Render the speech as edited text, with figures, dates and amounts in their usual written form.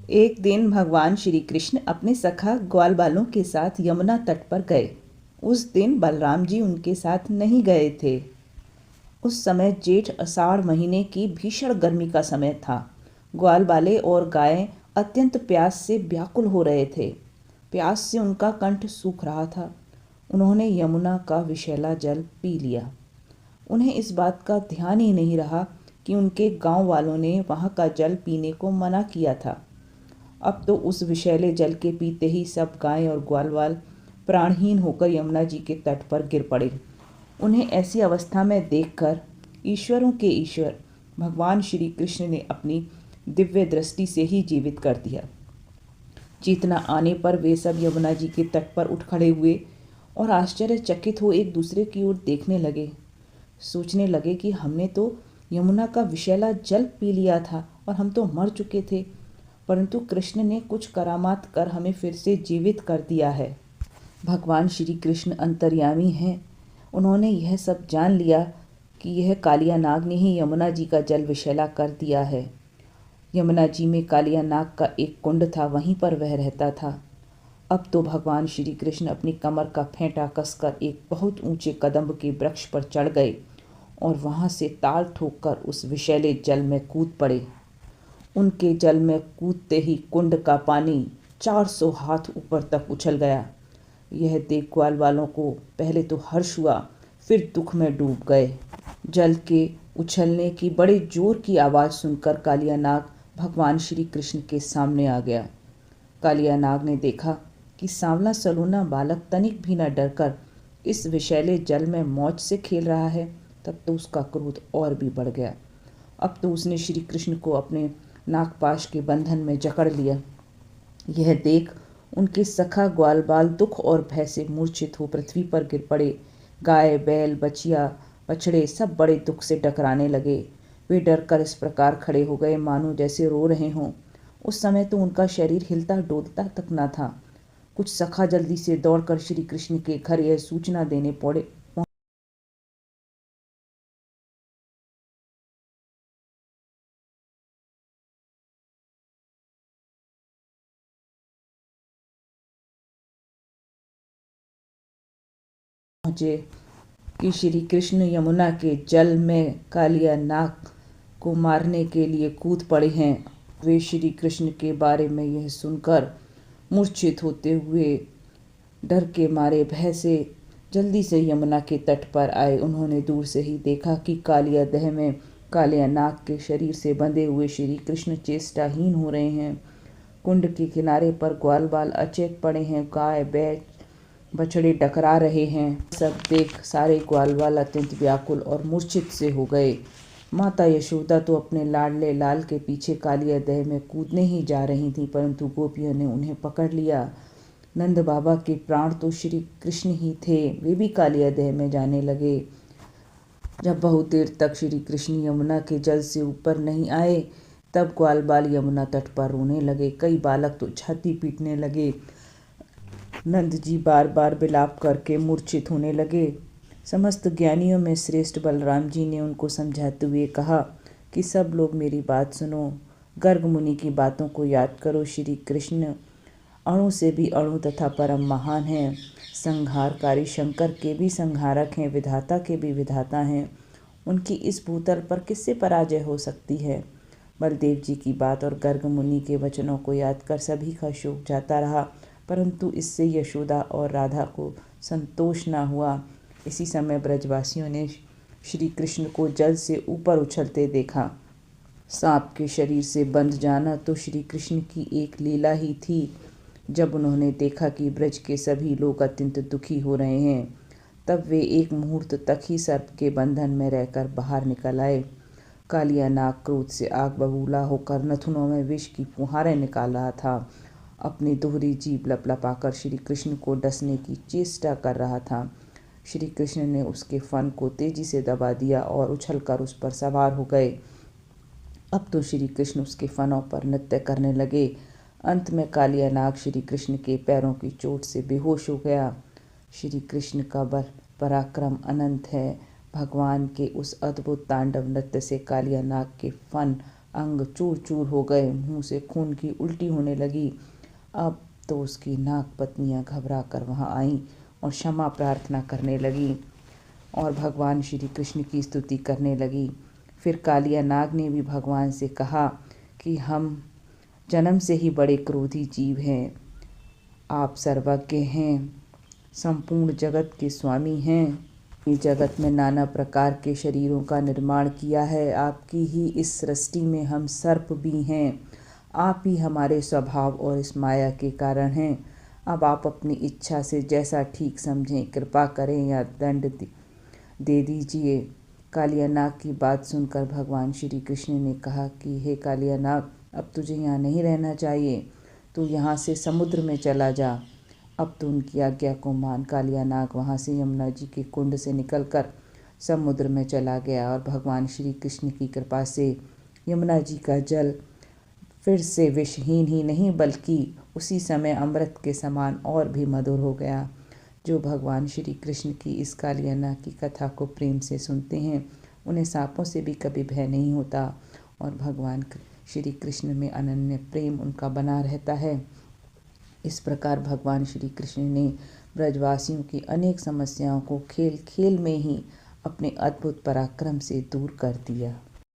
एक दिन भगवान श्री कृष्ण अपने सखा ग्वालबालों के साथ यमुना तट पर गए। उस दिन बलराम जी उनके साथ नहीं गए थे। उस समय जेठ आषाढ़ महीने की भीषण गर्मी का समय था। ग्वालबाले और गायें अत्यंत प्यास से व्याकुल हो रहे थे। प्यास से उनका कंठ सूख रहा था। उन्होंने यमुना का विषैला जल पी लिया। उन्हें इस बात का ध्यान ही नहीं रहा कि उनके गांव वालों ने वहां का जल पीने को मना किया था। अब तो उस विषैले जल के पीते ही सब गाय और ग्वालवाल प्राणहीन होकर यमुना जी के तट पर गिर पड़े। उन्हें ऐसी अवस्था में देखकर ईश्वरों के ईश्वर भगवान श्री कृष्ण ने अपनी दिव्य दृष्टि से ही जीवित कर दिया। चेतना आने पर वे सब यमुना जी के तट पर उठ खड़े हुए और आश्चर्यचकित हो एक दूसरे की ओर देखने लगे। सोचने लगे कि हमने तो यमुना का विषैला जल पी लिया था और हम तो मर चुके थे, परंतु कृष्ण ने कुछ करामात कर हमें फिर से जीवित कर दिया है। भगवान श्री कृष्ण अंतर्यामी हैं। उन्होंने यह सब जान लिया कि यह कालिया नाग ने ही यमुना जी का जल विषैला कर दिया है। यमुना जी में कालिया नाग का एक कुंड था, वहीं पर वह रहता था। अब तो भगवान श्री कृष्ण अपनी कमर का फेंटा कसकर एक बहुत ऊंचे कदम्ब के वृक्ष पर चढ़ गए और वहां से ताल ठोककर उस विषैले जल में कूद पड़े। उनके जल में कूदते ही कुंड का पानी 400 हाथ ऊपर तक उछल गया। यह देख ग्वाल वालों को पहले तो हर्ष हुआ, फिर दुख में डूब गए। जल के उछलने की बड़े जोर की आवाज़ सुनकर कालिया नाग भगवान श्री कृष्ण के सामने आ गया। कालिया नाग ने देखा कि सांवला सलोना बालक तनिक भी न डरकर इस विषैले जल में मौज से खेल रहा है। तब तो उसका क्रोध और भी बढ़ गया। अब तो उसने श्री कृष्ण को अपने नागपाश के बंधन में जकड़ लिया। यह देख उनके सखा ग्वालबाल दुख और भय से मूर्छित हो पृथ्वी पर गिर पड़े। गाय बैल बछिया बछड़े सब बड़े दुख से डकराने लगे। वे डरकर इस प्रकार खड़े हो गए मानो जैसे रो रहे हों। उस समय तो उनका शरीर हिलता डोलता तक न था। कुछ सखा जल्दी से दौड़कर श्री कृष्ण के घर यह सूचना देने पड़े। पहुंचे कि श्री कृष्ण यमुना के जल में कालिया नाग को मारने के लिए कूद पड़े हैं। वे श्री कृष्ण के बारे में यह सुनकर मूर्छित होते हुए डर के मारे भय से जल्दी से यमुना के तट पर आए। उन्होंने दूर से ही देखा कि कालिया देह में कालिया नाग के शरीर से बंधे हुए श्री कृष्ण चेष्टाहीन हो रहे हैं। कुंड के किनारे पर ग्वाल बाल अचेत पड़े हैं। गाय बैल बछड़े डकरा रहे हैं। सब देख सारे ग्वालवाल अत्यंत व्याकुल और मूर्छित से हो गए। माता यशोदा तो अपने लाडले लाल के पीछे कालिया दह में कूदने ही जा रही थी, परंतु गोपियों ने उन्हें पकड़ लिया। नंद बाबा के प्राण तो श्री कृष्ण ही थे, वे भी कालिया दह में जाने लगे। जब बहुत देर तक श्री कृष्ण यमुना के जल से ऊपर नहीं आए, तब ग्वाल बाल यमुना तट पर रोने लगे। कई बालक तो छाती पीटने लगे। नंद जी बार बार विलाप करके मूर्छित होने लगे। समस्त ज्ञानियों में श्रेष्ठ बलराम जी ने उनको समझाते हुए कहा कि सब लोग मेरी बात सुनो, गर्ग मुनि की बातों को याद करो। श्री कृष्ण अणु से भी अणु तथा परम महान हैं। संहारकारी शंकर के भी संहारक हैं, विधाता के भी विधाता हैं। उनकी इस भूतल पर किससे पराजय हो सकती है। बलदेव जी की बात और गर्ग मुनि के वचनों को याद कर सभी का शोक जाता रहा, परंतु इससे यशोदा और राधा को संतोष न हुआ। इसी समय ब्रजवासियों ने श्री कृष्ण को जल से ऊपर उछलते देखा। सांप के शरीर से बंध जाना तो श्री कृष्ण की एक लीला ही थी। जब उन्होंने देखा कि ब्रज के सभी लोग अत्यंत दुखी हो रहे हैं, तब वे एक मुहूर्त तक ही सर्प के बंधन में रहकर बाहर निकल आए। कालिया नाग क्रोध से आग बबूला होकर नथुनों में विष की फुहारें निकाल रहा था। अपनी दोहरी जीभ लपलपाकर श्री कृष्ण को डसने की चेष्टा कर रहा था। श्री कृष्ण ने उसके फन को तेजी से दबा दिया और उछलकर उस पर सवार हो गए। अब तो श्री कृष्ण उसके फनों पर नृत्य करने लगे। अंत में कालिया नाग श्री कृष्ण के पैरों की चोट से बेहोश हो गया। श्री कृष्ण का बल पराक्रम अनंत है। भगवान के उस अद्भुत तांडव नृत्य से कालिया नाग के फन अंग चूर चूर हो गए, मुंह से खून की उल्टी होने लगी। अब तो उसकी नाग पत्नियां घबरा कर वहाँ आईं और क्षमा प्रार्थना करने लगी और भगवान श्री कृष्ण की स्तुति करने लगी। फिर कालिया नाग ने भी भगवान से कहा कि हम जन्म से ही बड़े क्रोधी जीव हैं, आप सर्वज्ञ हैं, संपूर्ण जगत के स्वामी हैं, इस जगत में नाना प्रकार के शरीरों का निर्माण किया है, आपकी ही इस सृष्टि में हम सर्प भी हैं, आप ही हमारे स्वभाव और इस माया के कारण हैं। अब आप अपनी इच्छा से जैसा ठीक समझें कृपा करें या दंड दे दीजिए। कालिया नाग की बात सुनकर भगवान श्री कृष्ण ने कहा कि हे कालिया नाग, अब तुझे यहाँ नहीं रहना चाहिए, तू यहाँ से समुद्र में चला जा। अब तो उनकी आज्ञा को मान कालिया नाग वहाँ से यमुना जी के कुंड से निकलकर समुद्र में चला गया और भगवान श्री कृष्ण की कृपा से यमुना जी का जल फिर से विषहीन ही नहीं बल्कि उसी समय अमृत के समान और भी मधुर हो गया। जो भगवान श्री कृष्ण की इस कालिया नाग की कथा को प्रेम से सुनते हैं, उन्हें सांपों से भी कभी भय नहीं होता और भगवान श्री कृष्ण में अनन्य प्रेम उनका बना रहता है। इस प्रकार भगवान श्री कृष्ण ने ब्रजवासियों की अनेक समस्याओं को खेल खेल में ही अपने अद्भुत पराक्रम से दूर कर दिया।